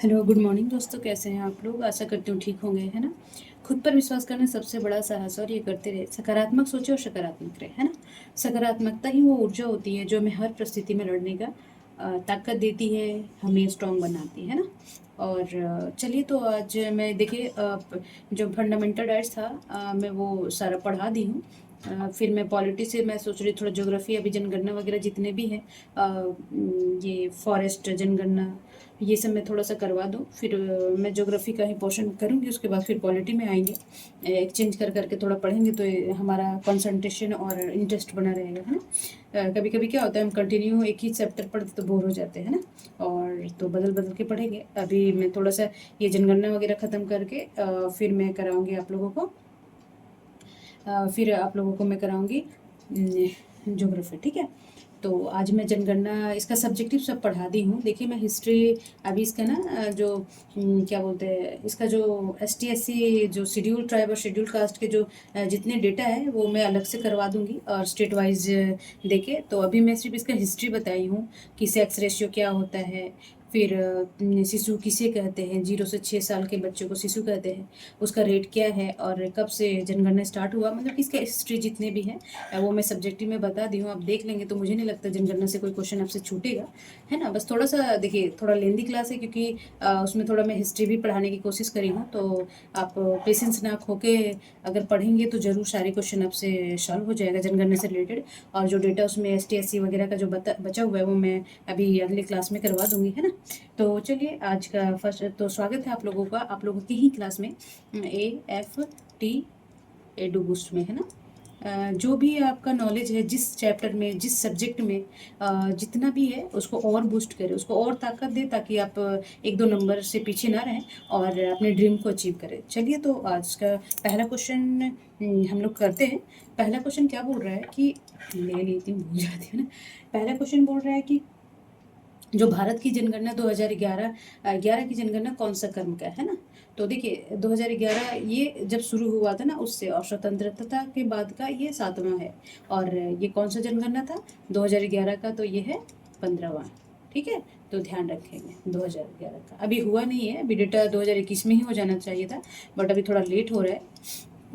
Hello, good morning दोस्तों। कैसे हैं आप लोग? आशा करती हूँ ठीक होंगे, है ना। खुद पर विश्वास करना सबसे बड़ा साहस, और ये करते रहे। सकारात्मक सोचे और सकारात्मक रहे, है ना। सकारात्मकता ही वो ऊर्जा होती है जो हमें हर परिस्थिति में लड़ने का ताकत देती है, हमें स्ट्रांग बनाती है ना। और चलिए, तो आज मैं देखिए जो फंडामेंटल डाइट्स था मैं वो सारा पढ़ा दी हूँ। फिर मैं पॉलिटी से मैं सोच रही थोड़ा ज्योग्राफी, अभी जनगणना वगैरह जितने भी हैं, ये फॉरेस्ट जनगणना, ये सब मैं थोड़ा सा करवा दूँ। फिर मैं ज्योग्राफी का ही पोर्शन करूँगी, उसके बाद फिर पॉलिटी में आएंगे। एक्सचेंज कर करके थोड़ा पढ़ेंगे तो हमारा कंसंट्रेशन और इंटरेस्ट बना रहेगा, है ना। कभी कभी क्या होता है, हम कंटिन्यू एक ही चैप्टर पढ़ते तो बोर हो जाते हैं ना। और तो बदल बदल के पढ़ेंगे। अभी मैं थोड़ा सा ये जनगणना वगैरह ख़त्म करके फिर मैं कराऊँगी आप लोगों को, फिर आप लोगों को मैं कराऊँगी ज्योग्राफी, ठीक है। तो आज मैं जनगणना इसका सब्जेक्टिव सब पढ़ा दी हूँ। देखिए, मैं हिस्ट्री अभी इसका ना जो क्या बोलते हैं, इसका जो ST SC जो शेड्यूल ट्राइब और शेड्यूल कास्ट के जो जितने डेटा है वो मैं अलग से करवा दूंगी और स्टेट वाइज देके। तो अभी मैं सिर्फ इसका हिस्ट्री बताई हूँ कि सेक्स रेशियो क्या होता है। फिर शिशु किसे कहते हैं, 0 से 6 साल के बच्चों को शिशु कहते हैं, उसका रेट क्या है और कब से जनगणना स्टार्ट हुआ, मतलब इसका हिस्ट्री जितने भी हैं वो मैं सब्जेक्टिव में बता दी हूँ। आप देख लेंगे तो मुझे नहीं लगता जनगणना से कोई क्वेश्चन आपसे छूटेगा, है ना। बस थोड़ा सा देखिए, थोड़ा लेंदी क्लास है क्योंकि उसमें थोड़ा मैं हिस्ट्री भी पढ़ाने की कोशिश करी हूँ। तो आप पेशेंस ना खो के अगर पढ़ेंगे तो ज़रूर सारे क्वेश्चन आपसे सॉल्व हो जाएगा जनगणना से रिलेटेड। और जो डेटा उसमें ST SC वगैरह का जो बचा हुआ है वो मैं अभी अगले क्लास में करवा दूंगी, है ना। तो चलिए, आज का फर्स्ट तो स्वागत है आप लोगों का, आप लोगों की ही क्लास में, AFT एडू बूस्ट में, है ना। जो भी आपका नॉलेज है जिस चैप्टर में, जिस सब्जेक्ट में जितना भी है, उसको और बूस्ट करें, उसको और ताकत दे, ताकि आप 1-2 नंबर से पीछे ना रहें और अपने ड्रीम को अचीव करें। चलिए, तो आज का पहला क्वेश्चन हम लोग करते हैं। पहला क्वेश्चन क्या बोल रहा है कि, ले लेती हूँ, भूल जाती हूँ ना। पहला क्वेश्चन बोल रहा है कि जो भारत की जनगणना 2011 की जनगणना कौन सा क्रम का है ना। तो देखिए, 2011 ये जब शुरू हुआ था ना उससे, और स्वतंत्रता के बाद का ये 7वां है। और ये कौन सा जनगणना था 2011 का, तो ये है 15वां, ठीक है। तो ध्यान रखेंगे 2011 का। अभी हुआ नहीं है, अभी डेटा 2021 में ही हो जाना चाहिए था, बट अभी थोड़ा लेट हो रहा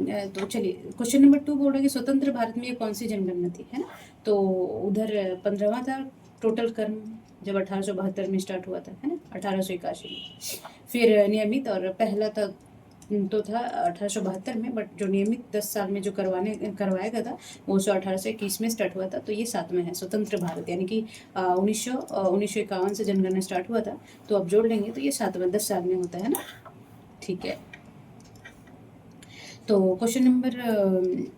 है। तो चलिए, क्वेश्चन नंबर 2 बोल रहे हैं कि स्वतंत्र भारत में ये कौन सी जनगणना थी, है ना। तो उधर 15वां था टोटल कर्म, जब 1872 में स्टार्ट हुआ था, है ना, 1881 में। फिर नियमित, और पहला था तो था 1872 में, बट जो नियमित 10 साल में जो करवाया गया था वो 1821 में स्टार्ट हुआ था। तो ये 7 में है स्वतंत्र भारत, यानी कि 1951 से जनगणना स्टार्ट हुआ था। तो अब जोड़ लेंगे तो ये 7वां 10 साल में होता है ना, ठीक है। तो क्वेश्चन नंबर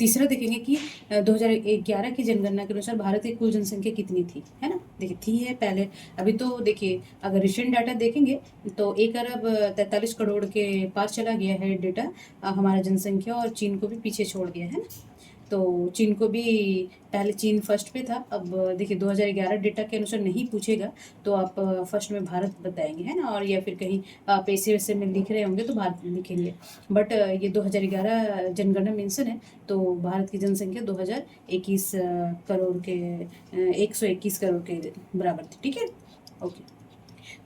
तीसरा देखेंगे कि 2011 की जनगणना के अनुसार भारत की कुल जनसंख्या कितनी थी, है ना। देखिए, थी है पहले। अभी तो देखिए, अगर रिसेंट डाटा देखेंगे तो 1 अरब 43 करोड़ के पार चला गया है डेटा हमारा जनसंख्या, और चीन को भी पीछे छोड़ गया है ना। तो चीन को भी, पहले चीन फर्स्ट पे था। अब देखिए, 2011 डेटा के अनुसार नहीं पूछेगा तो आप फर्स्ट में भारत बताएंगे, है ना। और या फिर कहीं पैसे वैसे में लिख रहे होंगे तो भारत लिखेंगे। बट ये 2011 जनगणना मेंशन है, तो भारत की जनसंख्या 2021 करोड़ के 121 करोड़ के बराबर थी, ठीक है। ओके।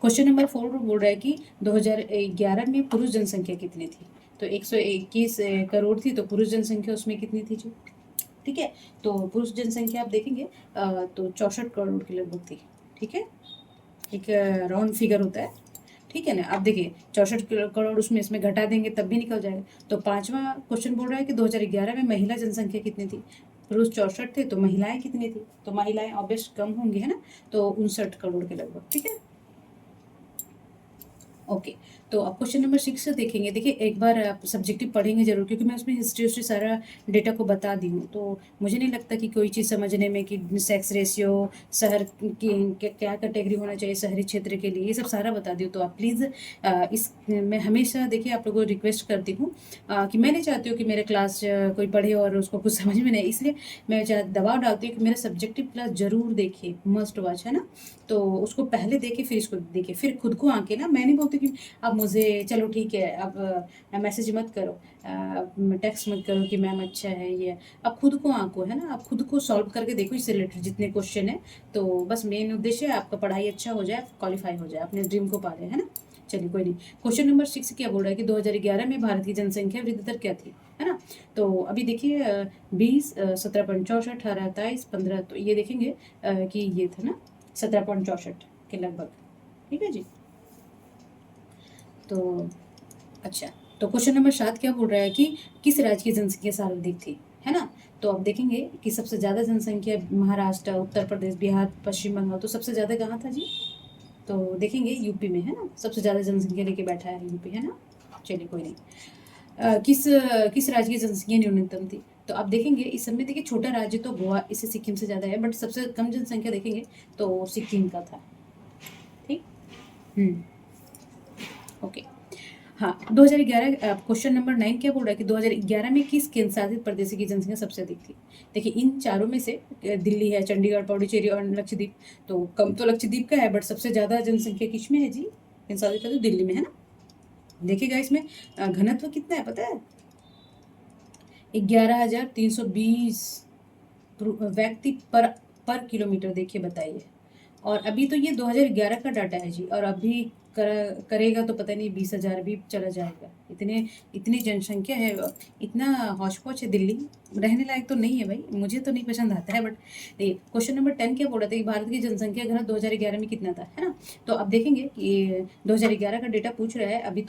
क्वेश्चन नंबर 4 बोल रहा है कि 2011 में पुरुष जनसंख्या कितनी थी। तो 121 करोड़ थी, तो पुरुष जनसंख्या उसमें कितनी थी जी, ठीक है। तो पुरुष जनसंख्या आप देखेंगे तो 64 करोड़ के लगभग थी, ठीक है। एक राउंड फिगर होता है, ठीक है ना। अब देखिए, 64 करोड़ उसमें इसमें घटा देंगे तब भी निकल जाएगा। तो 5वां क्वेश्चन बोल रहा है कि 2011 में महिला जनसंख्या कितनी थी। पुरुष 64 थे, तो महिलाएं कितनी थी। तो महिलाएं ऑब्वियस कम होंगी, है ना। तो 59 करोड़ के लगभग, ठीक है। ओके। तो आप क्वेश्चन नंबर 6 देखेंगे। देखिए, एक बार आप सब्जेक्टिव पढ़ेंगे जरूर, क्योंकि मैं उसमें हिस्ट्री सारा डेटा को बता दी हूँ। तो मुझे नहीं लगता कि कोई चीज़ समझने में कि सेक्स रेशियो, शहर की क्या कैटेगरी होना चाहिए शहरी क्षेत्र के लिए, ये सब सारा बता दी हूँ। तो आप प्लीज़ इस मैं हमेशा देखिए आप लोगों को रिक्वेस्ट करती हूँ कि मैं नहीं चाहती हूँ कि मेरे क्लास कोई पढ़े और उसको कुछ समझ में नहीं, इसलिए मैं दबाव डालती हूँ कि मेरा सब्जेक्टिव क्लास जरूर देखिए, मस्ट वॉच, है ना। तो उसको पहले देखे, फिर इसको देखे, फिर खुद को आके ना, मैं नहीं बोलती कि अब मुझे चलो ठीक है, अब मैसेज मत करो, टेक्स्ट मत करो कि मैम अच्छा है ये। अब खुद को आंको, है ना, आप खुद को सॉल्व करके देखो इससे रिलेटेड जितने क्वेश्चन है। तो बस मेन उद्देश्य है आपका पढ़ाई अच्छा हो जाए, क्वालिफाई हो जाए, अपने ड्रीम को पाले, है ना। चलिए कोई नहीं। क्वेश्चन नंबर 6 क्या बोल रहा है कि 2011 में भारत की जनसंख्या वृद्धि दर क्या थी, है ना। तो अभी देखिए 20, 17.64, 18, 23, 15, तो ये देखेंगे कि ये था ना 17.64 के लगभग, ठीक है जी। तो अच्छा, तो क्वेश्चन नंबर 7 क्या बोल रहा है कि किस राज्य की जनसंख्या सर्वाधिक थी, है ना। तो अब देखेंगे कि सबसे ज़्यादा जनसंख्या महाराष्ट्र, उत्तर प्रदेश, बिहार, पश्चिम बंगाल, तो सबसे ज़्यादा कहाँ था जी। तो देखेंगे यूपी में, है ना, सबसे ज़्यादा जनसंख्या लेके बैठा है यूपी, है ना। चलिए कोई नहीं। किस राज्य की जनसंख्या न्यूनतम थी। तो आप देखेंगे इस समय, देखिए छोटा राज्य तो गोवा, इससे सिक्किम से ज़्यादा है, बट सबसे कम जनसंख्या देखेंगे तो सिक्किम का था, ठीक। ओके। हाँ, 2011 क्वेश्चन नंबर 9 क्या बोल रहा है कि 2011 में किस केंद्र शासित प्रदेश की जनसंख्या सबसे अधिक थी। देखिए इन चारों में से दिल्ली है, चंडीगढ़, पौडीचेरी और लक्षद्वीप। तो कम तो लक्षद्वीप का है, बट सबसे ज़्यादा जनसंख्या किस में है जी, केंद्र शासित प्रदेश दिल्ली में, है ना। देखिएगा इसमें घनत्व कितना है पता है, 11,320 व्यक्ति पर किलोमीटर। देखिए बताइए, और अभी तो ये 2011 का डाटा है जी, और अभी करेगा तो पता नहीं 20,000 भी चला जाएगा। इतनी जनसंख्या है, इतना हौच पौच है दिल्ली, रहने लायक तो नहीं है भाई, मुझे तो नहीं पसंद आता है। बट देखिए क्वेश्चन नंबर 10 क्या बोल रहा था कि भारत की जनसंख्या घनत्व 2011 में कितना था, है ना। तो अब देखेंगे कि 2011 का डेटा पूछ रहा है, अभी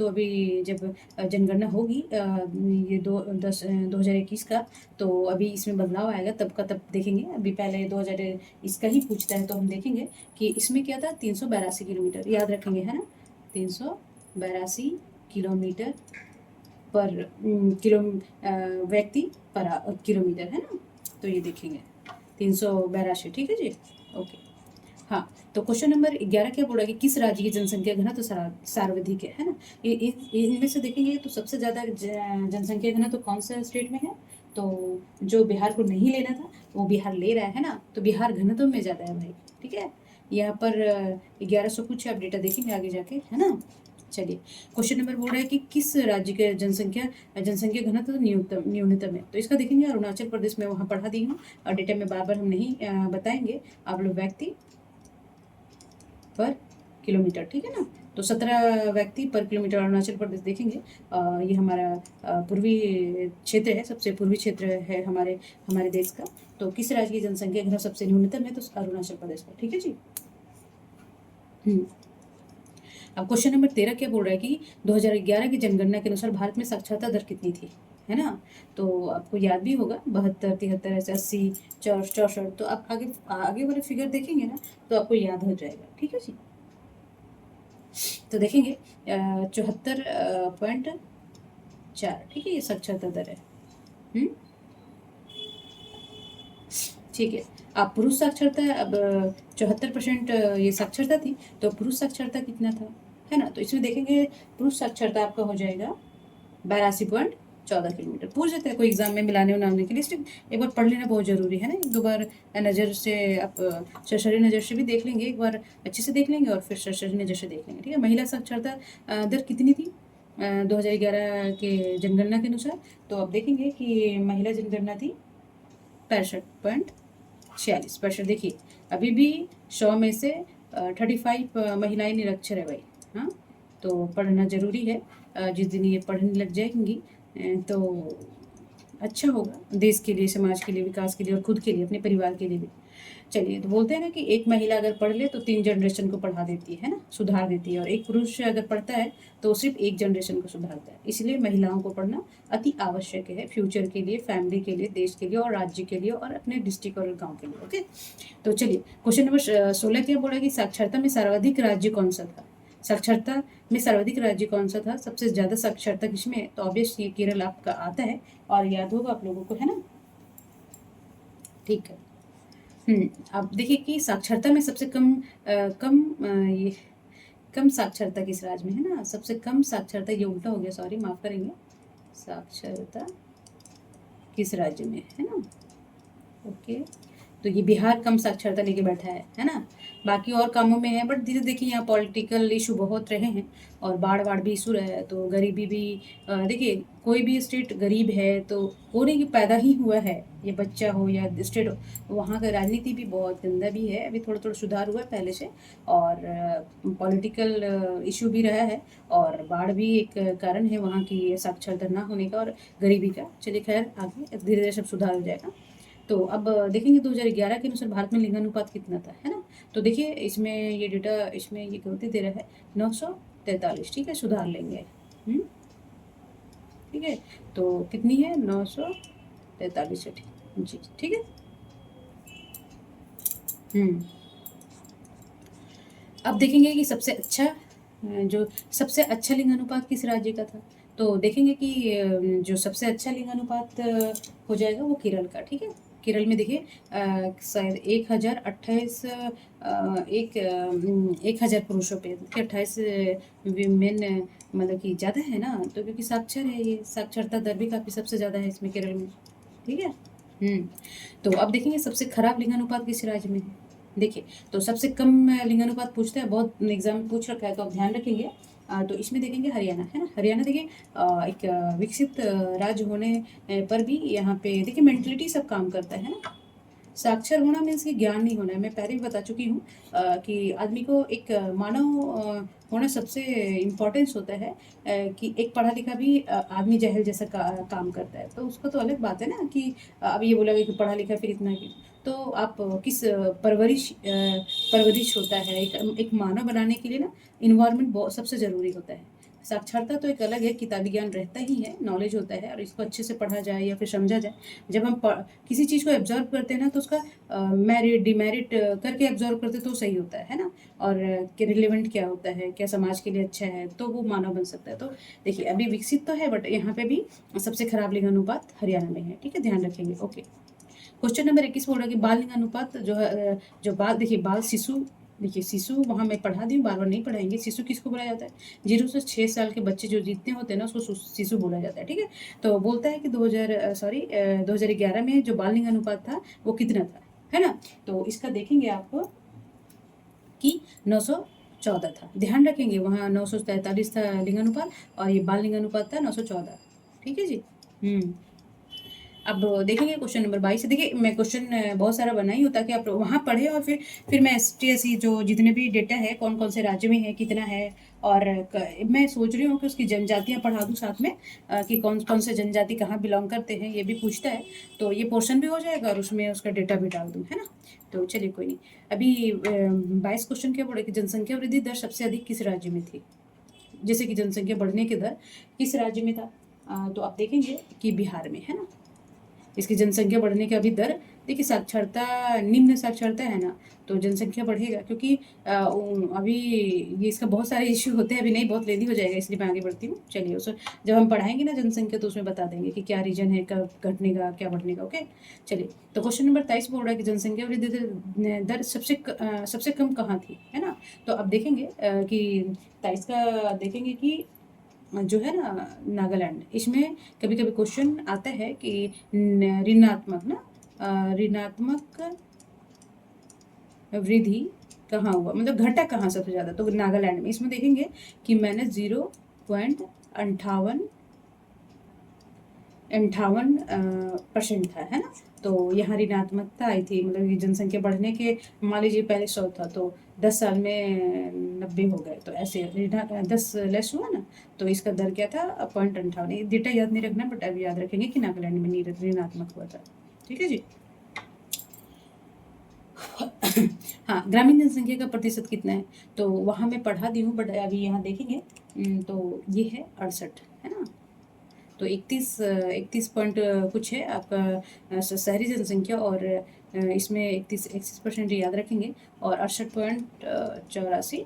जब जनगणना होगी ये 2021 का, तो अभी इसमें बदलाव आएगा तब का तब देखेंगे। अभी पहले 2000 इसका ही पूछता है, तो हम देखेंगे कि इसमें क्या था, 382 किलोमीटर, याद रखेंगे, है ना। 382 किलोमीटर पर व्यक्ति पर किलोमीटर, है ना। तो ये देखेंगे 382, ठीक है जी। ओके। हाँ, तो क्वेश्चन नंबर 11 क्या बोल रहा है कि किस राज्य की जनसंख्या घनत्व सर्वाधिक है ना। इनमें से देखेंगे तो सबसे ज़्यादा जनसंख्या घनत्व तो कौन सा स्टेट में है। तो जो बिहार को नहीं लेना था वो बिहार ले रहा है ना, तो बिहार घनत्व में ज़्यादा है भाई, ठीक है। यहाँ पर 1100 कुछ आप डेटा देखेंगे आगे जाके, है ना। चलिए क्वेश्चन नंबर बोल रहा है कि किस राज्य के जनसंख्या घनत्व न्यूनतम है। तो इसका देखेंगे अरुणाचल प्रदेश में, वहाँ पढ़ा दी हूँ, और डेटा में बार बार हम नहीं बताएंगे, आप लोग व्यक्ति पर किलोमीटर, ठीक है ना। तो 17 व्यक्ति पर किलोमीटर अरुणाचल प्रदेश देखेंगे। ये हमारा पूर्वी क्षेत्र है, सबसे पूर्वी क्षेत्र है हमारे हमारे देश का। तो किस राज्य की जनसंख्या घनत्व सबसे न्यूनतम है, तो अरुणाचल प्रदेश का, ठीक है जी। अब क्वेश्चन नंबर 13 क्या बोल रहा है कि 2011 की जनगणना के अनुसार भारत में साक्षरता दर कितनी थी, है ना। तो आपको याद भी होगा 72, 73, ऐसे 80, 64, तो आप आगे आगे वाले फिगर देखेंगे ना, तो आपको याद हो जाएगा, ठीक है जी। तो देखेंगे 74.4, ठीक है, ये साक्षरता दर है। ठीक है। आप पुरुष साक्षरता, अब 74% ये साक्षरता थी, तो पुरुष साक्षरता कितना था, है ना। तो इसमें देखेंगे पुरुष साक्षरता आपका हो जाएगा 82.14 किलोमीटर। पूछ देते हैं कोई एग्जाम में मिलाने उलाने के लिए, इसलिए एक बार पढ़ लेना बहुत जरूरी है ना। एक दो बार नज़र से आप सरसरी नज़र से भी देख लेंगे, एक बार अच्छे से देख लेंगे और फिर सरसरी नज़र से देख लेंगे, ठीक है। महिला साक्षरता दर कितनी थी 2011 के जनगणना के अनुसार। तो अब देखेंगे कि महिला जनगणना थी 65.46%। देखिए अभी भी 100 में से 35 महिलाएं निरक्षर है भाई। हाँ, तो पढ़ना ज़रूरी है। जिस दिन ये पढ़ने लग जाएंगी तो अच्छा होगा देश के लिए, समाज के लिए, विकास के लिए, और खुद के लिए, अपने परिवार के लिए भी। चलिए, तो बोलते हैं ना कि एक महिला अगर पढ़ ले तो 3 जनरेशन को पढ़ा देती है ना, सुधार देती है, और एक पुरुष अगर पढ़ता है तो सिर्फ एक जनरेशन को सुधारता है। इसलिए महिलाओं को पढ़ना अति आवश्यक है, फ्यूचर के लिए, फैमिली के लिए, देश के लिए, और राज्य के लिए, और अपने डिस्ट्रिक्ट और गाँव के लिए। ओके, तो चलिए क्वेश्चन नंबर 16 क्या बोला कि साक्षरता में सर्वाधिक राज्य कौन सा था। साक्षरता में सर्वाधिक राज्य कौन सा था, सबसे ज़्यादा साक्षरता किसमें है। तो ऑब्वियस ये केरल आपका आता है, और याद होगा आप लोगों को, है ना। ठीक है। अब देखिए कि साक्षरता में सबसे ये कम साक्षरता किस राज्य में है ना। सबसे कम साक्षरता, ये उल्टा हो गया, सॉरी, माफ करेंगे। साक्षरता किस राज्य में है ना। ओके, तो ये बिहार कम साक्षरता लेके बैठा है ना। बाकी और कामों में है, बट धीरे देखिए यहाँ पॉलिटिकल इशू बहुत रहे हैं और बाढ़ भी इशू रहा है, तो गरीबी भी देखिए कोई भी स्टेट गरीब है तो वो नहीं कि पैदा ही हुआ है, ये बच्चा हो या स्टेट हो, वहाँ का राजनीति भी बहुत गंदा भी है। अभी थोड़ा थोड़ा सुधार हुआ है पहले से, और पॉलिटिकल इशू भी रहा है, और बाढ़ भी एक कारण है वहाँ की साक्षरता ना होने का और गरीबी का। चलिए खैर, आगे धीरे धीरे सब सुधार हो जाएगा। तो अब देखेंगे 2011 के अनुसार भारत में लिंगानुपात कितना था, है ना। तो देखिए इसमें ये डेटा, इसमें ये गलती दे रहा है 943, ठीक है, सुधार लेंगे। ठीक है, तो कितनी है 943 जी, ठीक है। अब देखेंगे कि सबसे अच्छा लिंगानुपात किस राज्य का था। तो देखेंगे कि जो सबसे अच्छा लिंगानुपात हो जाएगा वो केरल का, ठीक है। केरल में देखिए शायद 1028 1000 पुरुषों पे 28 विमेन, मतलब कि ज़्यादा है ना, तो क्योंकि साक्षर है, ये साक्षरता दर भी काफ़ी सबसे ज़्यादा है इसमें केरल में, ठीक है। तो अब देखेंगे सबसे खराब लिंगानुपात किस राज्य में है। देखिए, तो सबसे कम लिंगानुपात पूछते हैं, बहुत एग्जाम में पूछ रखा है, तो आप ध्यान रखेंगे। तो इसमें देखेंगे हरियाणा, है ना। हरियाणा देखिए एक विकसित राज्य होने पर भी यहाँ पे देखिए मेंटलिटी सब काम करता है ना। साक्षर होना मीन्स कि ज्ञान नहीं होना है। मैं पहले भी बता चुकी हूँ कि आदमी को एक मानव होना सबसे इम्पोर्टेंस होता है, कि एक पढ़ा लिखा भी आदमी जहल जैसा काम करता है, तो उसका तो अलग बात है ना कि अब ये बोला गया कि पढ़ा लिखा फिर इतना की, तो आप किस परवरिश होता है एक मानव बनाने के लिए ना, इन्वायरमेंट बहुत सबसे ज़रूरी होता है। साक्षरता तो एक अलग है, किताबी ज्ञान रहता ही है, नॉलेज होता है, और इसको अच्छे से पढ़ा जाए या फिर समझा जाए। जब हम किसी चीज़ को एब्जॉर्व करते हैं ना, तो उसका मेरिट डिमेरिट करके एब्जॉर्व करते तो सही होता है ना, और रिलेवेंट क्या होता है, क्या समाज के लिए अच्छा है, तो वो मानव बन सकता है। तो देखिए अभी विकसित तो है, बट यहाँ पे भी सबसे खराब लिंगानुपात हरियाणा में है, ठीक है, ध्यान रखेंगे। ओके, क्वेश्चन नंबर 21 बोल रहा है कि बाल लिंगानुपात जो है, जो बाल देखिए बाल शिशु, देखिए शिशु वहाँ मैं पढ़ा दी हूँ, बार बार नहीं पढ़ाएंगे। शिशु किसको बोला जाता है, 0 से 6 साल के बच्चे जो जितने होते हैं ना, उसको शिशु बोला जाता है, ठीक है। तो बोलता है कि 2011 में जो बाल लिंगानुपात था वो कितना था, है ना। तो इसका देखेंगे आप कि 914 था, ध्यान रखेंगे। वहाँ 943 था लिंगानुपात, और ये बाल लिंगानुपात था 914, ठीक है जी। अब देखेंगे क्वेश्चन नंबर 22 से। देखिए मैं क्वेश्चन बहुत सारा बनाई हूँ ताकि आप वहाँ पढ़े, और फिर मैं STSC जो जितने भी डेटा है कौन कौन से राज्य में है, कितना है, और मैं सोच रही हूँ कि उसकी जनजातियाँ पढ़ा दूँ साथ में, कि कौन कौन से जनजाति कहाँ बिलोंग करते हैं, ये भी पूछता है। तो ये पोर्शन भी हो जाएगा और उसमें उसका डेटा भी डाल दूँ, है ना। तो चलिए कोई नहीं। अभी 22 क्वेश्चन क्या बोले कि जनसंख्या वृद्धि दर सबसे अधिक किस राज्य में थी। जैसे कि जनसंख्या बढ़ने के दर किस राज्य में था, तो आप देखेंगे कि बिहार में, है ना। इसकी जनसंख्या बढ़ने का भी दर, देखिए साक्षरता, निम्न साक्षरता है ना, तो जनसंख्या बढ़ेगा, क्योंकि अभी ये इसका बहुत सारे इश्यू होते हैं, अभी नहीं, बहुत लेंदी हो जाएगा, इसलिए मैं आगे बढ़ती हूँ। चलिए उस जब हम पढ़ाएंगे ना जनसंख्या, तो उसमें बता देंगे कि क्या रीजन है, कब घटने का, क्या बढ़ने का। ओके, चलिए। तो क्वेश्चन नंबर 23 बोल रहा है कि जनसंख्या वृद्धि दर सबसे कम कहाँ थी, है ना। तो अब देखेंगे कि 23 का देखेंगे कि जो है ना नागालैंड, इसमें कभी कभी क्वेश्चन आता है कि ऋणात्मक ना ऋणात्मक वृद्धि कहाँ हुआ, मतलब घटा कहाँ सबसे ज़्यादा, तो नागालैंड में। इसमें देखेंगे कि -0.58% था, है ना। तो यहाँ ऋणात्मकता आई थी, मतलब कि जनसंख्या बढ़ने के, मान लीजिए पहले 100 था, तो 10 साल में 90 हो गए, तो ऐसे 10 लेस हुआ ना, तो इसका दर क्या था 0.58। डेटा याद नहीं रखना, बट अब याद रखेंगे कि नागालैंड में ऋणात्मक हुआ था, ठीक है जी। हाँ, ग्रामीण जनसंख्या का प्रतिशत कितना है, तो वहाँ मैं पढ़ा दी हूँ, बट अभी यहाँ देखेंगे तो ये है 68, है ना। तो 31 पॉइंट कुछ है आपका शहरी जनसंख्या, और इसमें 31% याद रखेंगे, और 68.84,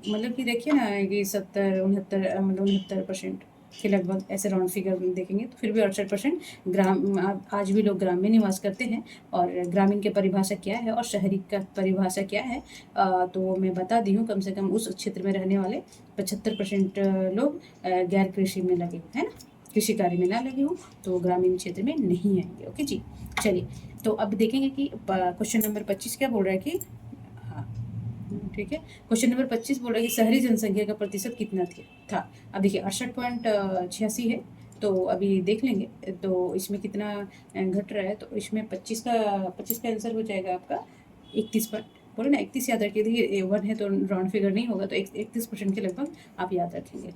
मतलब कि देखिए ना कि 70 69 मतलब 69% के लगभग, ऐसे राउंड फिगर देखेंगे तो फिर भी 68% आज भी लोग ग्राम में निवास करते हैं। और ग्रामीण की परिभाषा क्या है और शहरी का परिभाषा क्या है, तो मैं बता दी हूँ। कम से कम उस क्षेत्र में रहने वाले 75% लोग गैर कृषि में लगे हैं ना, कृषि कार्य में ना लगे हो, तो ग्रामीण क्षेत्र में नहीं आएंगे। ओके जी, चलिए। तो अब देखेंगे कि क्वेश्चन नंबर 25 क्या बोल रहा है कि, हाँ, ठीक है। क्वेश्चन नंबर 25 बोल रहा है कि शहरी जनसंख्या का प्रतिशत कितना था। अब देखिए 68.86 है, तो अभी देख लेंगे तो इसमें कितना घट रहा है। तो इसमें 25 का आंसर हो जाएगा आपका 31 पॉइंट, बोले ना 31 याद रखिए। देखिए 1 है तो राउंड फिगर नहीं होगा, तो 31% के लगभग आप याद रखेंगे,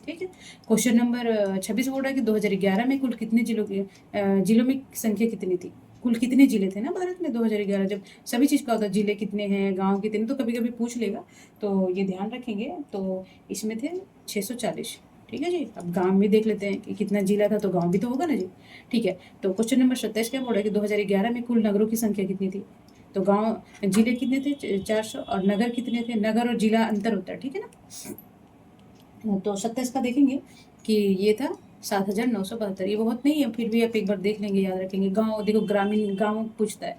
ठीक है। क्वेश्चन नंबर 26 बोल रहा है कि 2011 में कुल कितने जिलों में संख्या कितनी थी। कुल कितने जिले थे ना भारत में 2011, जब सभी चीज़ का होता है जिले कितने हैं, गांव कितने, तो कभी कभी पूछ लेगा, तो ये ध्यान रखेंगे। तो इसमें थे 640, ठीक है जी। अब गांव भी देख लेते हैं कि कितना जिला था, तो गांव भी तो होगा ना जी, ठीक है। तो क्वेश्चन नंबर 27 क्या बोल रहा है कि 2011 में कुल नगरों की संख्या कितनी थी। तो गांव जिले कितने थे 400, और नगर कितने थे। नगर और जिला अंतर होता है, ठीक है ना। तो 27 का देखेंगे कि ये था 7,972। ये बहुत नहीं है, फिर भी आप एक बार देख लेंगे, याद रखेंगे। गांव देखो, ग्रामीण गांव पूछता है,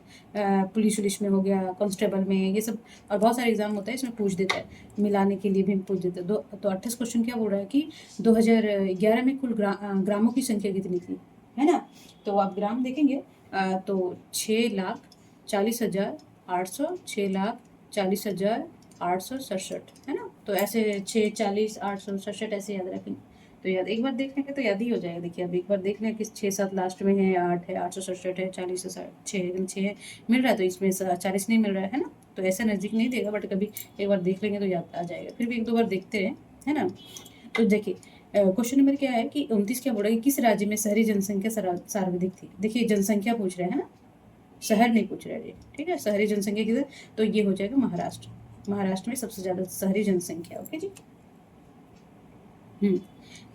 पुलिस उलिस में हो गया, कांस्टेबल में, ये सब, और बहुत सारे एग्जाम होता है इसमें पूछ देता है, मिलाने के लिए भी पूछ देता है। तो 28 क्वेश्चन क्या बोल रहा है कि 2011 में कुल ग्रामों की संख्या कितनी थी, है ना। तो आप ग्राम देखेंगे तो 6,40,800, 6,40,867, है ना। तो ऐसे 6,40,867 ऐसे याद रखेंगे। तो याद एक बार देख लेंगे तो याद ही हो जाएगा। देखिए अब एक बार देख लें कि 6-7 लास्ट में है, 8 है, 867 है, 40 से 6 मिल रहा है, तो इसमें 40 नहीं मिल रहा है ना। तो ऐसा नज़दीक नहीं देगा, बट कभी एक बार देख लेंगे तो याद आ जाएगा। फिर भी एक दो बार देखते हैं, है ना। तो देखिए क्वेश्चन नंबर क्या है कि 29 क्या बोला कि किस राज्य में शहरी जनसंख्या सर्वाधिक थी। देखिए जनसंख्या पूछ रहे हैं ना, शहर नहीं पूछ रहे हैं, ठीक है। शहरी जनसंख्या किधर, तो ये हो जाएगा महाराष्ट्र। महाराष्ट्र में सबसे ज़्यादा शहरी जनसंख्या, ओके जी।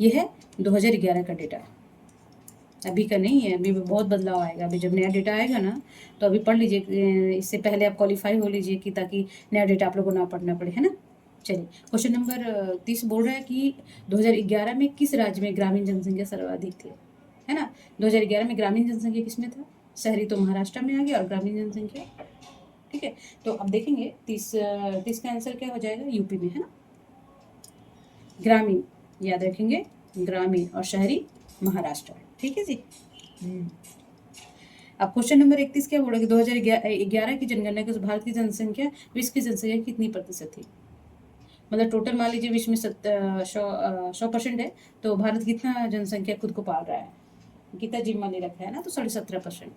ये है 2011 का डेटा, अभी का नहीं है, अभी बहुत बदलाव आएगा। अभी जब नया डेटा आएगा ना, तो अभी पढ़ लीजिए, इससे पहले आप क्वालिफाई हो लीजिए कि ताकि नया डेटा आप लोगों को ना पढ़ना पड़े, है ना। चलिए क्वेश्चन नंबर 30 बोल रहा है कि 2011 में किस राज्य में ग्रामीण जनसंख्या सर्वाधिक थी, है ना। 2011 में ग्रामीण जनसंख्या किसमें था, शहरी तो महाराष्ट्र में आ गया, और ग्रामीण जनसंख्या, ठीक है। तो अब देखेंगे 30 का आंसर क्या हो जाएगा, यूपी में, है ना। ग्रामीण याद रखेंगे, ग्रामीण, और शहरी महाराष्ट्र, ठीक है जी। अब क्वेश्चन नंबर 31 क्या बोला कि 2011 की जनगणना के भारत की जनसंख्या विश्व की जनसंख्या कितनी प्रतिशत थी। मतलब टोटल मान लीजिए विश्व में 100% है, तो भारत कितना जनसंख्या खुद को पाल रहा है, कितना जिम्मा ले रखा है ना, तो 17.5%।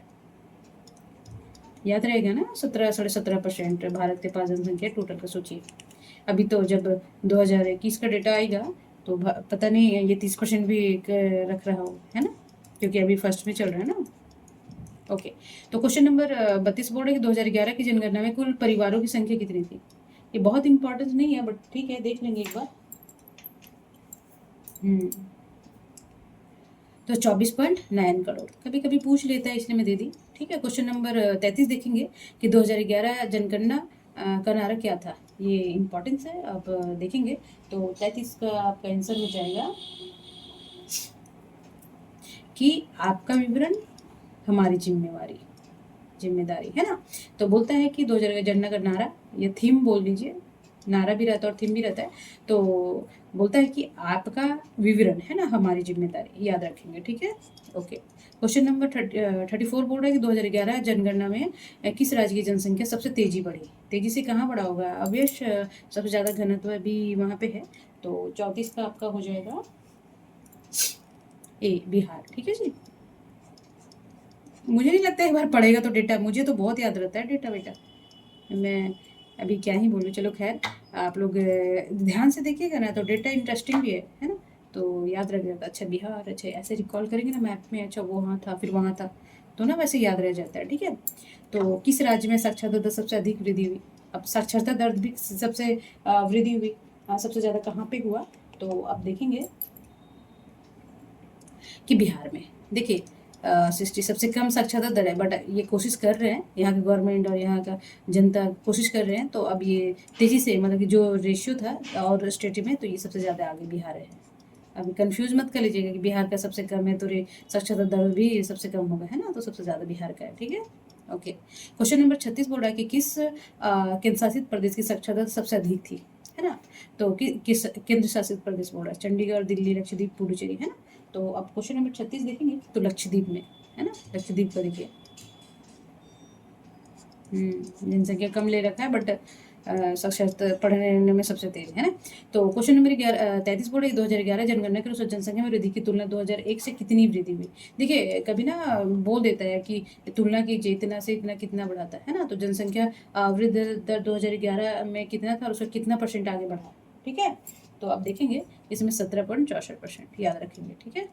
याद रहेगा ना, 17.5% भारत के पास जनसंख्या टोटल का, सोचिए। अभी तो जब 2021 का डेटा आएगा तो पता नहीं ये 30% भी रख रहा हो, है ना, क्योंकि अभी फर्स्ट में चल रहा है ना। ओके, तो क्वेश्चन नंबर 32 बोल रहे कि 2011 की जनगणना में कुल परिवारों की संख्या कितनी थी। ये बहुत इंपॉर्टेंट नहीं है, बट ठीक है, देख लेंगे एक बार। तो 24.9 करोड़, कभी कभी पूछ लेता है इसलिए मैं दे दी, ठीक है। क्वेश्चन नंबर 33 देखेंगे कि 2011 जनगणना का नारा क्या था। ये इंपॉर्टेंस है, अब देखेंगे। तो 33 का आपका आंसर हो जाएगा कि आपका विवरण हमारी जिम्मेदारी, है ना। तो बोलता है कि 2011 जनगणना का नारा, ये थीम बोल लीजिए, नारा भी रहता है और थीम भी रहता है। तो बोलता है कि आपका विवरण, है ना, हमारी जिम्मेदारी, याद रखेंगे, ठीक है। ओके, क्वेश्चन नंबर 34 बोल रहा है कि 2011 जनगणना में किस राज्य की जनसंख्या सबसे तेजी से कहाँ बढ़ा होगा। अवश्य सबसे ज़्यादा घनत्व भी वहाँ पे है। तो 34 का आपका हो जाएगा ए, बिहार, ठीक है जी। मुझे नहीं लगता एक बार पढ़ेगा तो डेटा, मुझे तो बहुत याद रहता है डेटा बेटा, मैं अभी क्या ही बोलूँ। चलो खैर, आप लोग ध्यान से देखिएगा ना, तो डेटा इंटरेस्टिंग भी है ना, तो याद रह जाता। अच्छा बिहार, अच्छा ऐसे रिकॉल करेंगे ना मैप में, अच्छा वो वहाँ था, फिर वहाँ था, तो ना वैसे याद रह जाता है, ठीक है। तो किस राज्य में साक्षरता दर सबसे अधिक वृद्धि हुई। अब साक्षरता दर भी सबसे वृद्धि हुई, सबसे ज़्यादा कहाँ पे हुआ, तो अब देखेंगे कि बिहार में। देखिए 60 सबसे कम साक्षरता दर है, बट ये कोशिश कर रहे हैं, यहाँ की गवर्नमेंट और यहाँ का जनता कोशिश कर रहे हैं। तो अब ये तेज़ी से, मतलब कि जो रेशियो था और स्टेट में, तो ये सबसे ज़्यादा आगे बिहार है। अभी कंफ्यूज मत कर लीजिएगा कि बिहार का सबसे कम है तो साक्षरता दर भी सबसे कम होगा, है ना, तो सबसे ज़्यादा बिहार का है, ठीक है। ओके, क्वेश्चन नंबर 36 बोल रहा है कि किस केंद्र शासित प्रदेश की साक्षरता सबसे अधिक थी, है ना। तो किस केंद्र शासित प्रदेश बोल रहा है, चंडीगढ़, दिल्ली, लक्षद्वीप, पुडुचेरी, है ना। तो अब क्वेश्चन नंबर 36 देखेंगे तो लक्षद्वीप में, है ना, लक्षद्वीप का देखिए जनसंख्या कम ले रखा है, बट साक्षरता पढ़ने में सबसे तेज है ना। तो क्वेश्चन नंबर 33 बोर्ड 2011 जनगणना के अनुसार जनसंख्या में वृद्धि की तुलना 2001 से कितनी वृद्धि हुई। देखिए कभी ना बोल देता है कि तुलना कीजिए इतना से इतना कितना बढ़ाता है ना। तो जनसंख्या वृद्धि दर 2011 में कितना था और उसका कितना % आगे बढ़ा, ठीक है। तो आप देखेंगे इसमें 17.64% याद रखेंगे, ठीक है।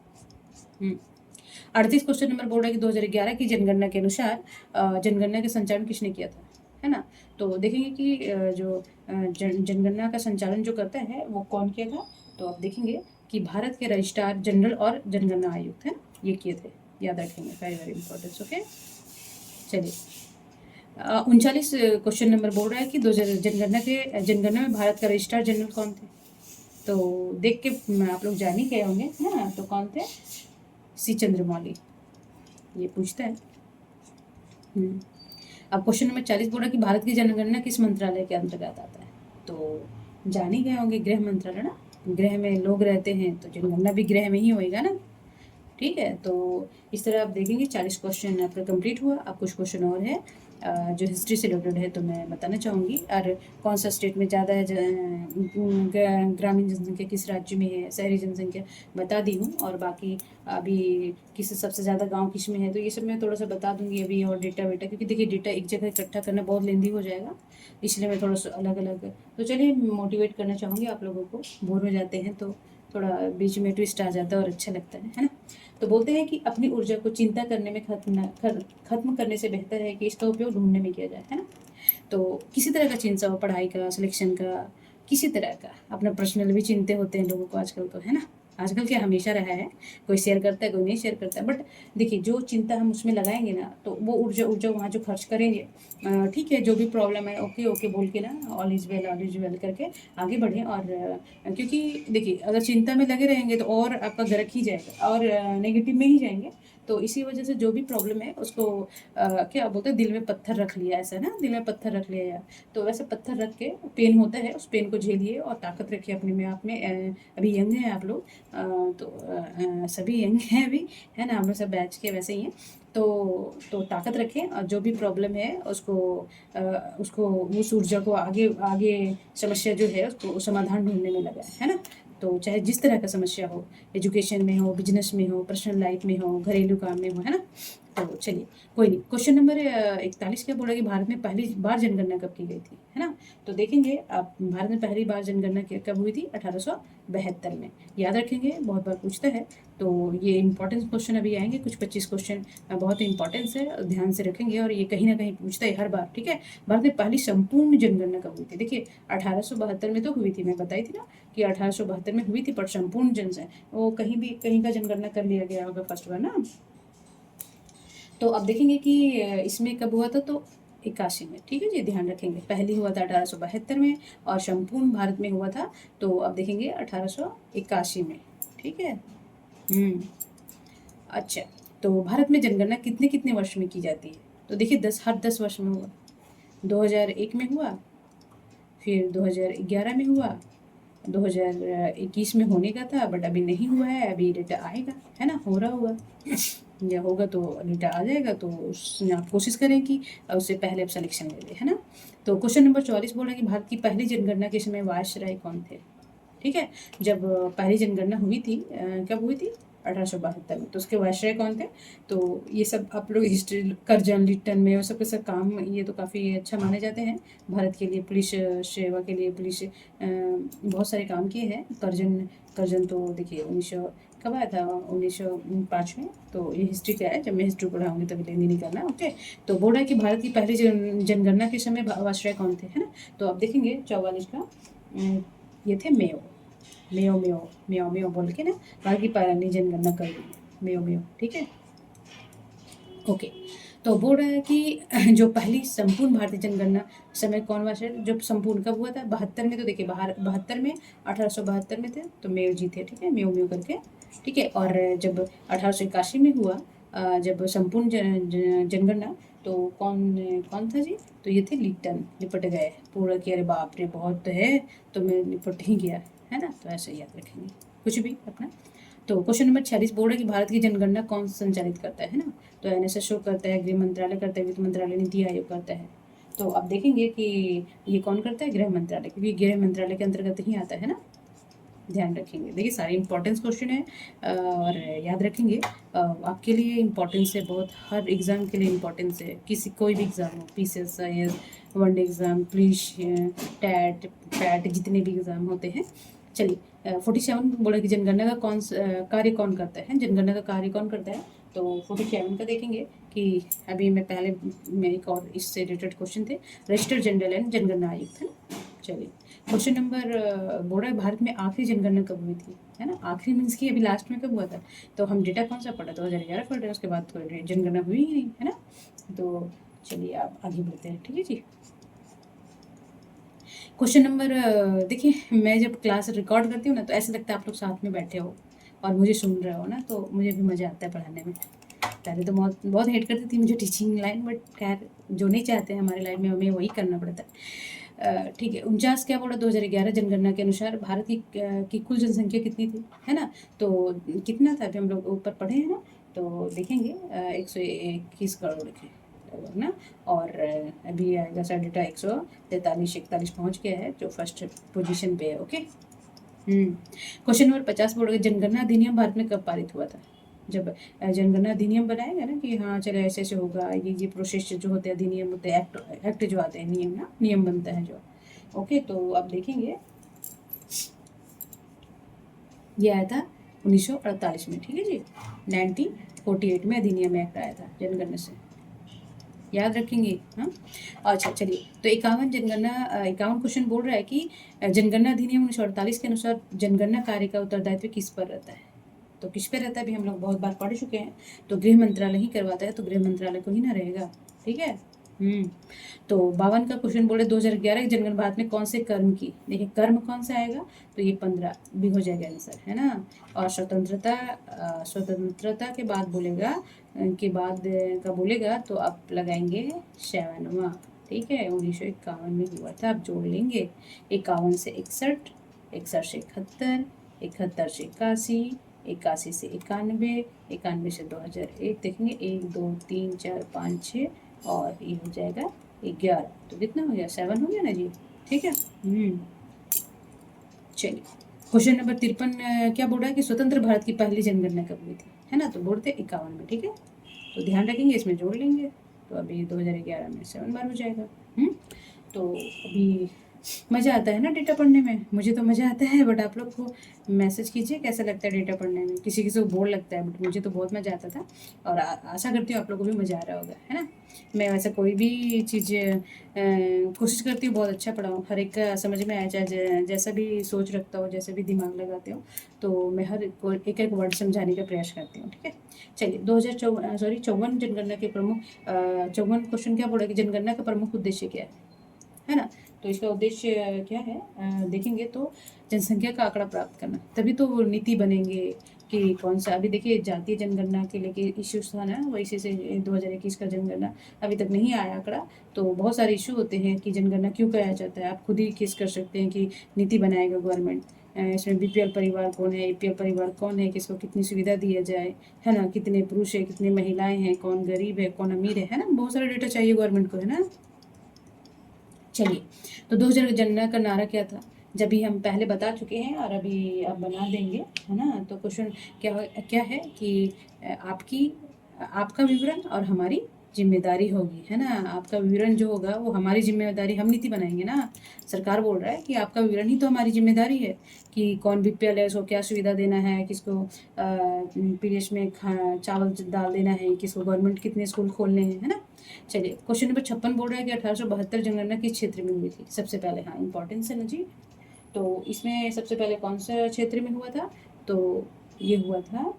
38 क्वेश्चन नंबर बोर्ड है कि 2011 की जनगणना के अनुसार जनगणना का संचालन किसने किया था, है ना। तो देखेंगे कि जो जनगणना का संचालन जो करता है वो कौन किया था। तो आप देखेंगे कि भारत के रजिस्ट्रार जनरल और जनगणना आयुक्त है ये किए थे, याद रखेंगे, वेरी वेरी इंपॉर्टेंट। ओके, चलिए 39 क्वेश्चन नंबर बोल रहा है कि 2000 जनगणना में भारत का रजिस्ट्रार जनरल कौन थे। तो देख के आप लोग जान ही गए होंगे, है ना। तो कौन थे, सी चंद्रमौली, ये पूछता है। अब क्वेश्चन नंबर 40 बोल रहा है कि भारत की जनगणना किस मंत्रालय के अंतर्गत आता है। तो जान ही गए होंगे, गृह मंत्रालय ना, गृह में लोग रहते हैं तो जनगणना भी गृह में ही होएगा ना, ठीक है। तो इस तरह आप देखेंगे 40 क्वेश्चन आपका कंप्लीट हुआ। अब कुछ क्वेश्चन और है जो हिस्ट्री से रिलेटेड है तो मैं बताना चाहूँगी। और कौन सा स्टेट में ज़्यादा है ग्रामीण जनसंख्या, किस राज्य में है शहरी जनसंख्या बता दी हूँ। और बाकी अभी किस सबसे ज़्यादा गांव किस में है तो ये सब मैं थोड़ा सा बता दूंगी अभी। और डेटा वेटा, क्योंकि देखिए डेटा एक जगह इकट्ठा करना बहुत लेंदी हो जाएगा, इसलिए मैं थोड़ा सा अलग अलग। तो चलिए मोटिवेट करना चाहूँगी आप लोगों को, बोर हो जाते हैं तो थोड़ा बीच में ट्विस्ट आ जाता है और अच्छा लगता है ना। तो बोलते हैं कि अपनी ऊर्जा को चिंता करने में खत्म करने से बेहतर है कि इसका उपयोग ढूंढने में किया जाए, है ना। तो किसी तरह का चिंता हो, पढ़ाई का, सिलेक्शन का, किसी तरह का अपना पर्सनल भी चिंते होते हैं लोगों को आजकल तो, है ना। आजकल क्या हमेशा रहा है, कोई शेयर करता है कोई नहीं शेयर करता है। बट देखिए जो चिंता हम उसमें लगाएंगे ना तो वो ऊर्जा ऊर्जा वहाँ जो खर्च करेंगे, ठीक है, जो भी प्रॉब्लम है ओके ओके बोल के ना ऑल इज वेल करके आगे बढ़ें। और क्योंकि देखिए अगर चिंता में लगे रहेंगे तो और आपका गर्क ही जाएगा और नेगेटिव में ही जाएंगे। तो इसी वजह से जो भी प्रॉब्लम है उसको क्या बोलते हैं, दिल में पत्थर रख लिया, ऐसा ना, दिल में पत्थर रख लिया यार। तो वैसे पत्थर रख के पेन होता है, उस पेन को झेलिए और ताकत रखिए अपने में आप में। अभी यंग हैं आप लोग, तो सभी यंग हैं अभी, है ना, हम लोग सब बैच के वैसे ही हैं। तो ताकत रखें और जो भी प्रॉब्लम है उसको उस ऊर्जा को आगे आगे समस्या जो है उसको समाधान ढूंढने में लगा है ना। तो चाहे जिस तरह का समस्या हो, एजुकेशन में हो, बिजनेस में हो, पर्सनल लाइफ में हो, घरेलू काम में हो, है ना। तो चलिए कोई नहीं। क्वेश्चन नंबर 41 क्या बोला कि भारत में पहली बार जनगणना कब की गई थी, है ना। तो देखेंगे आप भारत में पहली बार जनगणना कब हुई थी, 1872 में, याद रखेंगे, बहुत बार पूछता है। तो ये इंपॉर्टेंट क्वेश्चन अभी आएंगे कुछ 25 क्वेश्चन, बहुत इंपॉर्टेंस है, ध्यान से रखेंगे। और ये कहीं ना कहीं पूछता है हर बार, ठीक है। भारत में पहली संपूर्ण जनगणना कब हुई थी। देखिए 1872 में तो हुई थी, मैं बताई थी ना कि 1872 में हुई थी, पर संपूर्ण जनसंख्या वो कहीं का जनगणना कर लिया गया होगा फर्स्ट बार ना। तो अब देखेंगे कि इसमें कब हुआ था, तो 81 में, ठीक है जी, ध्यान रखेंगे। पहली हुआ था 1872 में और संपूर्ण भारत में हुआ था तो अब देखेंगे 1881 में, ठीक है। अच्छा, तो भारत में जनगणना कितने कितने वर्ष में की जाती है। तो देखिए हर 10 वर्ष में हुआ, 2001 में हुआ, फिर 2011 में हुआ, 2021 में होने का था बट अभी नहीं हुआ है, अभी डेटा आएगा, है ना, हो रहा हुआ या होगा तो डेटा आ जाएगा। तो उसमें आप कोशिश करें कि उससे पहले आप सिलेक्शन ले लें, है ना। तो क्वेश्चन नंबर 44 बोल रहा है कि भारत की पहली जनगणना के समय वायसराय कौन थे, ठीक है। जब पहली जनगणना हुई थी कब हुई थी, 1872 में, तो उसके वायसराय कौन थे। तो ये सब आप लोग हिस्ट्री, करजन लिट्टन में वो सब के सब काम, ये तो काफ़ी अच्छा माने जाते हैं भारत के लिए, पुलिस सेवा के लिए, पुलिस बहुत सारे काम किए हैं। करजन तो देखिए 1900 कब आया था, 1905 में। तो ये हिस्ट्री क्या है, जब मैं हिस्ट्री पढ़ाऊंगी तभी लेंदी नहीं करना, ओके। तो बोल रहा है कि भारत की पहली जनगणना के समय वायसराय कौन थे, है ना। तो आप देखेंगे 44 का ये थे Mayo Mayo Mayo Mayo Mayo बोल के ना, भारत की पहली जनगणना कर दी मेयो मेयो, ठीक है, ओके। तो बोल रहा है कि जो पहली संपूर्ण भारतीय जनगणना समय कौन वर्ष है, जब संपूर्ण कब हुआ था, 72 में। तो देखिए 72 में, 1872 में थे तो मेयो जी थे, ठीक है, मेयो मेयो करके, ठीक है। और जब 1881 में हुआ जब संपूर्ण जनगणना, तो कौन कौन था जी, तो ये थे लिट्टन, निपट गए पूरा कि अरे बाप रे बहुत है तो मैं निपट ही गया, है ना। तो ऐसे याद रखेंगे कुछ भी अपना। तो क्वेश्चन नंबर 46 बोल रहा है कि भारत की जनगणना कौन संचालित करता है ना। तो एनएसएस शो करता है, गृह मंत्रालय करता है, वित्त मंत्रालय, नीति आयोग करता है। तो अब देखेंगे कि ये कौन करता है, गृह मंत्रालय, क्योंकि गृह मंत्रालय के अंतर्गत ही आता है ना, ध्यान रखेंगे। देखिए सारे इंपॉर्टेंस क्वेश्चन है और याद रखेंगे। आपके लिए इम्पोर्टेंस है बहुत, हर एग्ज़ाम के लिए इम्पोर्टेंस है, किसी कोई भी एग्ज़ाम हो, PCS, IAS, one day exam, police, TET, PET, जितने भी एग्ज़ाम होते हैं। चलिए 47 बोला कि जनगणना का कार्य कौन करता है, जनगणना का कार्य कौन करता है। तो 47 का देखेंगे कि अभी मैं पहले में एक और इससे रिलेटेड क्वेश्चन थे, रजिस्टर जनरल एंड जनगणना आयुक्त है। चलिए क्वेश्चन नंबर बोल रहा है भारत में आखिरी जनगणना कब हुई थी, है ना। आखिरी मीन्स की अभी लास्ट में कब हुआ था, तो हम डेटा कौन सा पढ़ा, 2011 पढ़ रहे हैं, उसके बाद तो जनगणना हुई ही नहीं, है ना। तो चलिए आप आगे बढ़ते हैं, ठीक है जी। क्वेश्चन नंबर देखिए, मैं जब क्लास रिकॉर्ड करती हूँ ना, तो ऐसा लगता है आप लोग साथ में बैठे हो और मुझे सुन रहे हो ना, तो मुझे भी मज़ा आता है पढ़ाने में। पहले तो बहुत बहुत हेट करती थी मुझे टीचिंग लाइन, बट खैर जो नहीं चाहते हैं हमारे लाइफ में, हमें वही करना पड़ता है। ठीक है 49 क्या बोला, 2011 जनगणना के अनुसार भारत की कुल जनसंख्या कितनी थी, है ना। तो कितना था, अभी हम लोग ऊपर पढ़े हैं ना, तो देखेंगे 121 करोड़ के लगभग ना। और अभी आएगा सर डेटा 143-41 पहुँच गया है, जो फर्स्ट पोजीशन पे है। ओके। क्वेश्चन नंबर 50 बोलोगे, जनगणना अधिनियम भारत में कब पारित हुआ था। जब जनगणना अधिनियम बनाएगा ना कि हाँ चलो ऐसे ऐसे होगा, ये प्रोसेस जो होते हैं, अधिनियम होते हैं, एक्ट जो आते हैं, नियम ना, नियम बनता है जो। ओके तो अब देखेंगे ये आया था 1948 में, ठीक है जी। 1948 में अधिनियम एक्ट आया था जनगणना से, याद रखेंगे। हाँ अच्छा चलिए, तो 51 क्वेश्चन बोल रहा है कि जनगणना अधिनियम 1948 के अनुसार जनगणना कार्य का उत्तरदायित्व किस पर रहता है। तो किस पे रहता है, भी हम लोग बहुत बार पढ़ चुके हैं, तो गृह मंत्रालय ही करवाता है, तो गृह मंत्रालय को ही ना रहेगा, ठीक है। तो 52 का क्वेश्चन बोले 2011 की जनगणना भारत में कौन से कर्म की, देखिए कर्म कौन सा आएगा, तो ये 15 भी हो जाएगा आंसर, है ना। और स्वतंत्रता के बाद बोलेगा, के बाद का बोलेगा, तो आप लगाएंगे 7वां, ठीक है। 1951 में हुआ था, आप जोड़ लेंगे 51 से 61, 61 से 71, 71 से 81, 81 से 91, 91 से 2001, देखेंगे 1 2 3 4 5 6, और ये हो जाएगा 11, तो कितना हो गया, 7 हो गया ना जी, ठीक है। चलिए क्वेश्चन नंबर 53 क्या बोल रहा है कि स्वतंत्र भारत की पहली जनगणना कब हुई थी, है ना। तो बोलते 51 में, ठीक है। तो ध्यान रखेंगे, इसमें जोड़ लेंगे, तो अभी 2011 में 7 बार हो जाएगा। तो अभी मज़ा आता है ना डेटा पढ़ने में, मुझे तो मज़ा आता है, बट आप लोग को मैसेज कीजिए कैसा लगता है डेटा पढ़ने में। किसी किसी को बोर लगता है, बट मुझे तो बहुत मज़ा आता था, और आशा करती हूँ आप लोगों को भी मज़ा आ रहा होगा, है ना। मैं वैसे कोई भी चीज़ कोशिश करती हूँ बहुत अच्छा पढ़ाऊँ, हर एक का समझ में आया, चाहे जैसा भी सोच रखता हो, जैसे भी दिमाग लगाते हो, तो मैं हर एक एक वर्ड समझाने का प्रयास करती हूँ, ठीक है। चलिए 54 जनगणना के प्रमुख 54 क्वेश्चन क्या बोला कि जनगणना का प्रमुख उद्देश्य क्या है ना। तो इसका उद्देश्य क्या है, देखेंगे तो जनसंख्या का आंकड़ा प्राप्त करना, तभी तो वो नीति बनेंगे कि कौन सा। अभी देखिए जातीय जनगणना के लेके इश्यूज था ना, वैसे से 2021 का जनगणना अभी तक नहीं आया आंकड़ा, तो बहुत सारे इशू होते हैं कि जनगणना क्यों कराया जाता है। आप खुद ही केस कर सकते हैं कि नीति बनाएगा गवर्नमेंट, इसमें BPL परिवार कौन है, APL परिवार कौन है, किसको कितनी सुविधा दिया जाए, है ना, कितने पुरुष है, कितनी महिलाएं हैं, कौन गरीब है, कौन अमीर है ना, बहुत सारा डेटा चाहिए गवर्नमेंट को, है ना। चलिए तो 2000 जनगणना का नारा क्या था, जब भी हम पहले बता चुके हैं और अभी आप बना देंगे, है ना। तो क्वेश्चन क्या है कि आपका विवरण और हमारी जिम्मेदारी होगी, है ना। आपका विवरण जो होगा वो हमारी जिम्मेदारी, हम नीति बनाएंगे ना। सरकार बोल रहा है कि आपका विवरण ही तो हमारी जिम्मेदारी है, कि कौन BPL है, उसको क्या सुविधा देना है, किसको पीरियड्स में चावल दाल देना है, किसको गवर्नमेंट कितने स्कूल खोलने हैं, है ना। चलिए क्वेश्चन नंबर 56 बोल रहा है कि 1872 जनगणना किस क्षेत्र में हुई थी सबसे पहले, हाँ इंपॉर्टेंस है ना जी। तो इसमें सबसे पहले कौन सा क्षेत्र में हुआ था, तो ये हुआ था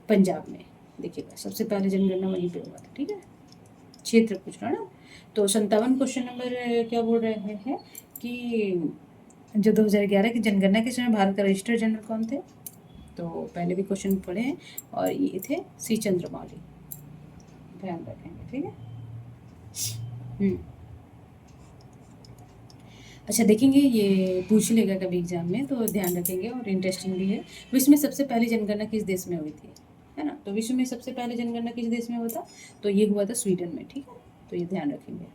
पंजाब में। देखिएगा सबसे पहले जनगणना वहीं पे हुआ था, ठीक है। क्षेत्र पूछ रहा ना। तो 57 क्वेश्चन नंबर क्या बोल रहे हैं कि जो 2011 की जनगणना के समय भारत का रजिस्टर जनरल कौन थे, तो पहले भी क्वेश्चन पढ़े हैं, और ये थे C चंद्रमौली, ध्यान रखेंगे, ठीक है। अच्छा देखेंगे, ये पूछ लेगा कभी एग्जाम में, तो ध्यान रखेंगे, और इंटरेस्टिंग भी है। विश्व में सबसे पहली जनगणना किस देश में हुई थी, है ना। तो विश्व में सबसे पहले जनगणना किस देश में हुआ था, तो ये हुआ था स्वीडन में, ठीक है। तो ये ध्यान रखेंगे।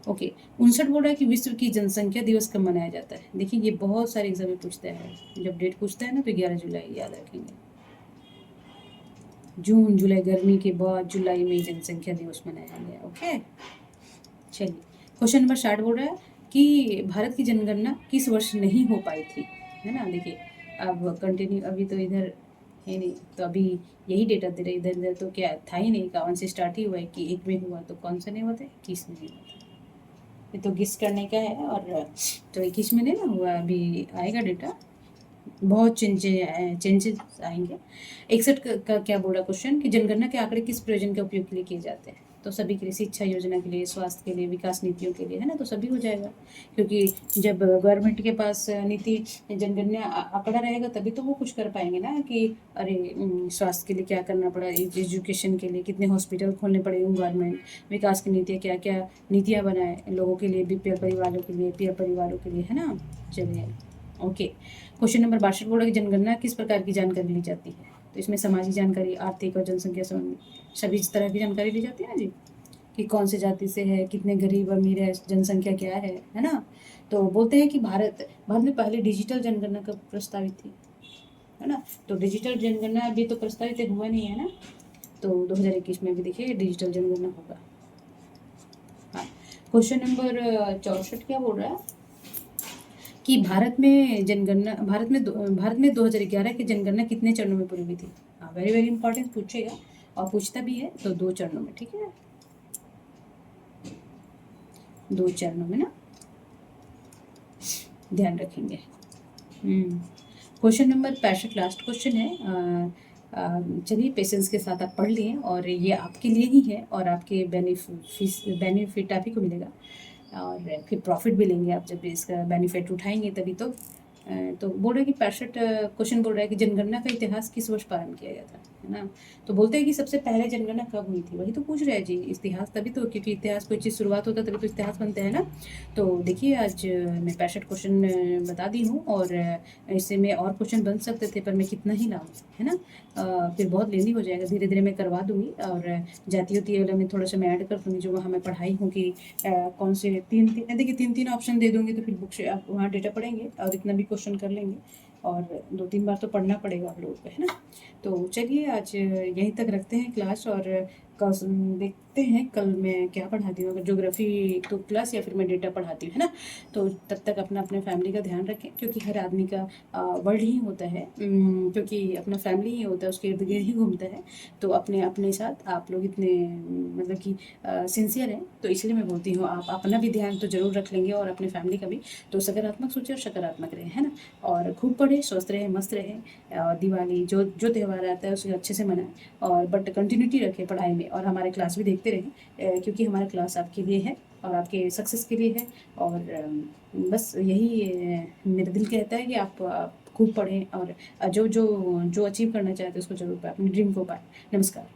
ओके। 59 बोल रहा है कि विश्व की जनसंख्या दिवस कब मनाया जाता है। देखिए ये बहुत सारे एग्जाम में पूछता है, जब डेट पूछता है ना तो 11 जुलाई याद रखेंगे। जून जुलाई गर्मी के बाद जुलाई में जनसंख्या दिवस मनाया गया। ओके चलिए, क्वेश्चन नंबर 60 बोल रहा है कि भारत की जनगणना किस वर्ष नहीं हो पाई थी, है ना। देखिए अब कंटिन्यू, अभी तो इधर है नहीं, तो अभी यही डेटा दे रहे, इधर इधर तो क्या था ही नहीं, 51 से स्टार्ट ही हुआ है कि एक में हुआ, तो कौन सा नहीं हुआ था, 21 में नहीं हुआ था। ये तो गेस करने का है, और तो 21 में नहीं ना हुआ, अभी आएगा डेटा, बहुत चेंजेस आएंगे। 61 का क्या बोला क्वेश्चन कि जनगणना के आंकड़े किस प्रयोजन के उपयोग के लिए किए जाते हैं। तो सभी के लिए, शिक्षा योजना के लिए, स्वास्थ्य के लिए, विकास नीतियों के लिए, है ना, तो सभी हो जाएगा। क्योंकि जब गवर्नमेंट के पास नीति जनगणना आंकड़ा रहेगा तभी तो वो कुछ कर पाएंगे ना, कि अरे स्वास्थ्य के लिए क्या करना पड़ा, एजुकेशन के लिए कितने हॉस्पिटल खोलने पड़े गवर्नमेंट, विकास की नीतियाँ क्या क्या नीतियाँ बनाए लोगों के लिए, बीपीएल परिवारों के लिए, पीएल परिवारों के लिए, है ना। चलिए ओके। क्वेश्चन नंबर 62 बोला कि जनगणना किस प्रकार की जानकारी ली जाती है। तो इसमें सामाजिक जानकारी, आर्थिक और जनसंख्या संबंधी सभी तरह की जानकारी ली जाती है ना जी, कि कौन से जाति से है, कितने गरीब अमीर है, जनसंख्या क्या है ना। तो बोलते हैं कि भारत में पहले डिजिटल जनगणना कब प्रस्तावित थी, है ना। तो डिजिटल जनगणना अभी तो प्रस्तावित हुआ नहीं है ना, तो 2021 में भी देखिए डिजिटल जनगणना होगा। हाँ, क्वेश्चन नंबर 64 क्या बोल रहा है कि भारत में 2011 की जनगणना कितने चरणों में पूरी हुई थी। हाँ, वेरी वेरी इंपॉर्टेंट पूछेगा, और पूछता भी है, तो 2 चरणों में, ठीक है, 2 चरणों में ना, ध्यान रखेंगे। क्वेश्चन नंबर 65 लास्ट क्वेश्चन है। चलिए पेशेंस के साथ आप पढ़ लिए, और ये आपके लिए ही है, और आपके बेनिफिट आप ही को मिलेगा, और फिर प्रॉफिट भी लेंगे आप जब इसका बेनिफिट उठाएंगे तभी तो बोल रहे हैं कि 65 क्वेश्चन बोल रहा है कि जनगणना का इतिहास किस वर्ष प्रारंभ किया गया था, है ना। तो बोलते हैं कि सबसे पहले जनगणना कब हुई थी, वही तो पूछ रहे हैं जी, इतिहास तभी तो, क्योंकि इतिहास कोई चीज़ शुरुआत होता है तभी तो इतिहास बनता है ना। तो देखिए आज मैं 65 क्वेश्चन बता दी हूँ, और इससे में और क्वेश्चन बन सकते थे, पर मैं कितना ही लाऊँ, है ना। फिर बहुत लेंदी हो जाएगा, धीरे धीरे मैं करवा दूंगी, और जाती होती है में थोड़ा सा मैं ऐड कर दूंगी, जो वहाँ मैं पढ़ाई हूँ कि कौन से देखिए 3 ऑप्शन दे दूंगी, तो फिर बुक से आप वहाँ डेटा पढ़ेंगे और इतना भी क्वेश्चन कर लेंगे, और 2-3 बार तो पढ़ना पड़ेगा आप लोगों को, है ना। तो चलिए आज यहीं तक रखते हैं क्लास, और कल देखते हैं कल मैं क्या पढ़ाती हूँ, अगर ज्योग्राफी तो क्लास, या फिर मैं डेटा पढ़ाती हूँ, है ना। तो तब तक अपने फैमिली का ध्यान रखें, क्योंकि हर आदमी का वर्ल्ड ही होता है, क्योंकि अपना फैमिली ही होता है, उसके इर्द गिर्द ही घूमता है। तो अपने अपने साथ आप लोग इतने मतलब कि सिंसियर हैं, तो इसलिए मैं बोलती हूँ आप अपना भी ध्यान तो जरूर रख लेंगे, और अपने फैमिली का भी। तो सकारात्मक सोचें और सकारात्मक रहें, है ना। और खूब पढ़ें, स्वस्थ रहें, मस्त रहें, और दिवाली जो जो त्यौहार आता है उसे अच्छे से मनाएं, और बट कंटिन्यूटी रखें पढ़ाई में, और हमारे क्लास भी देखते रहें, क्योंकि हमारा क्लास आपके लिए है, और आपके सक्सेस के लिए है। और बस यही मेरा दिल कहता है कि आप खूब पढ़ें, और जो जो जो अचीव करना चाहते हैं उसको जरूर पाएं, अपने ड्रीम को पाएं। नमस्कार।